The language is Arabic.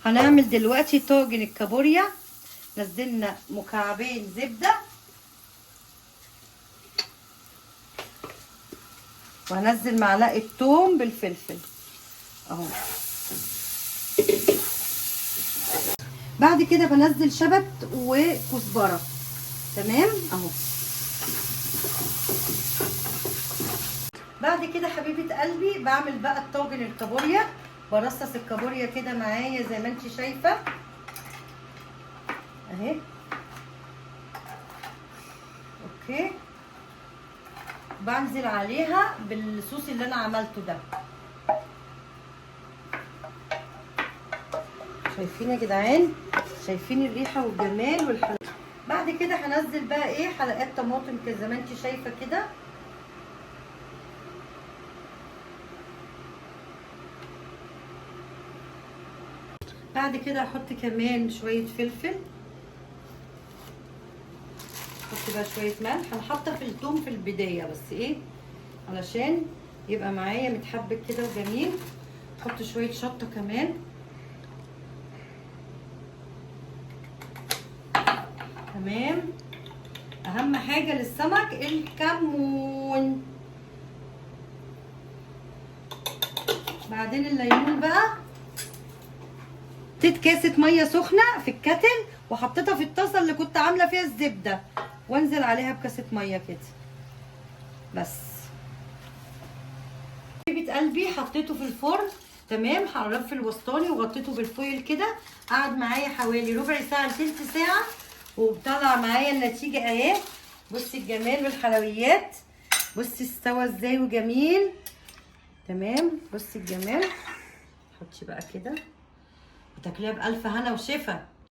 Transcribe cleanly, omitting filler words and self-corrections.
هنعمل دلوقتي طاجن الكابوريا. نزلنا مكعبين زبده، وهنزل معلقه توم بالفلفل اهو. بعد كده بنزل شبت وكزبره. تمام اهو. بعد كده حبيبه قلبي بعمل بقى الطاجن الكابوريا. برصص الكابوريا كده معايا زي ما انت شايفه اهي. اوكي، بنزل عليها بالصوص اللي انا عملته ده. شايفين يا جدعان؟ شايفين الريحه والجمال والحلاوه. بعد كده هنزل بقى ايه حلقات طماطم كده زي ما انت شايفه كده. بعد كده هحط كمان شويه فلفل، احط بقى شويه ملح. انا حاطه في الثوم في البدايه بس ايه علشان يبقى معايا متحبك كده وجميل. احط شويه شطه كمان. تمام. اهم حاجه للسمك الكمون. بعدين الليمون بقى. حطيت كاسه ميه سخنه في الكتل وحطيتها في الطاسه اللي كنت عامله فيها الزبده، وانزل عليها بكاسه ميه كده بس. حبيبه قلبي حطيته في الفرن. تمام. حررت في الوسطاني وغطيته بالفويل كده. قعد معايا حوالي ربع ساعه لتلت ساعه وطلع معايا النتيجه اهي. بصي الجمال والحلويات. بصي استوى ازاي وجميل. تمام. بصي الجمال. حطي بقى كده وتاكليها بألف هنا وشفا.